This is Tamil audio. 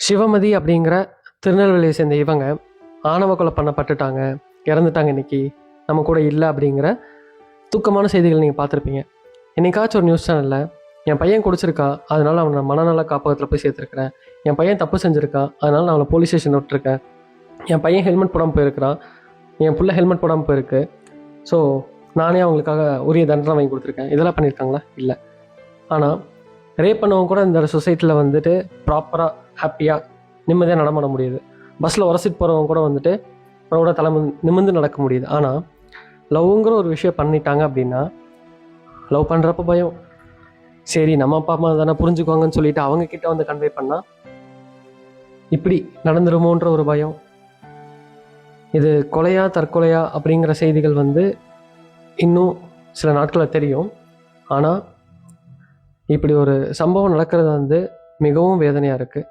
சிவமதி அப்படிங்கிற திருநெல்வேலியை சேர்ந்த இவங்க ஆணவ கொலை பண்ணப்பட்டுட்டாங்க, இறந்துட்டாங்க, இன்னைக்கு நம்ம கூட இல்லை அப்படிங்கிற துக்கமான செய்திகள் நீங்கள் பார்த்துருப்பீங்க. என்னைக்காச்சும் ஒரு நியூஸ் சேனலில் என் பையன் குடிச்சிருக்கா, அதனால் அவனை மனநல காப்பகத்தில் போய் சேர்த்துருக்கிறேன், என் பையன் தப்பு செஞ்சுருக்கா, அதனால் நான் அவனை போலீஸ் ஸ்டேஷன் விட்டுருக்கேன், என் பையன் ஹெல்மெட் போடாமல் போயிருக்கிறான், என் பிள்ளை ஹெல்மெட் போடாமல் போயிருக்கு, ஸோ நானே அவங்களுக்காக உரிய தண்டனை வாங்கி கொடுத்துருக்கேன், இதெல்லாம் பண்ணியிருக்காங்களா? இல்லை. ஆனால் ரேப் பண்ணவங்க கூட இந்த சொசைட்டியில் வந்துட்டு ப்ராப்பராக ஹாப்பியாக நிம்மதியாக நடமாட முடியுது. பஸ்ஸில் உரசிட்டு போகிறவங்க கூட வந்துட்டு ப்ரௌடாக நிமிர்ந்து நடக்க முடியுது. ஆனால் லவ்ங்கிற ஒரு விஷயம் பண்ணிட்டாங்க அப்படின்னா, லவ் பண்ணுறப்ப பயம், சரி நம்ம அப்பா அம்மா தானே புரிஞ்சுக்குவாங்கன்னு சொல்லிட்டு அவங்க கிட்ட வந்து கன்வே பண்ணால் இப்படி நடந்துருமோன்ற ஒரு பயம். இது கொலையா தற்கொலையா அப்படிங்கிற செய்திகள் வந்து இன்னும் சில நாட்களில் தெரியும். ஆனால் இப்படி ஒரு சம்பவம் நடக்கிறது வந்து மிகவும் வேதனையாக இருக்குது.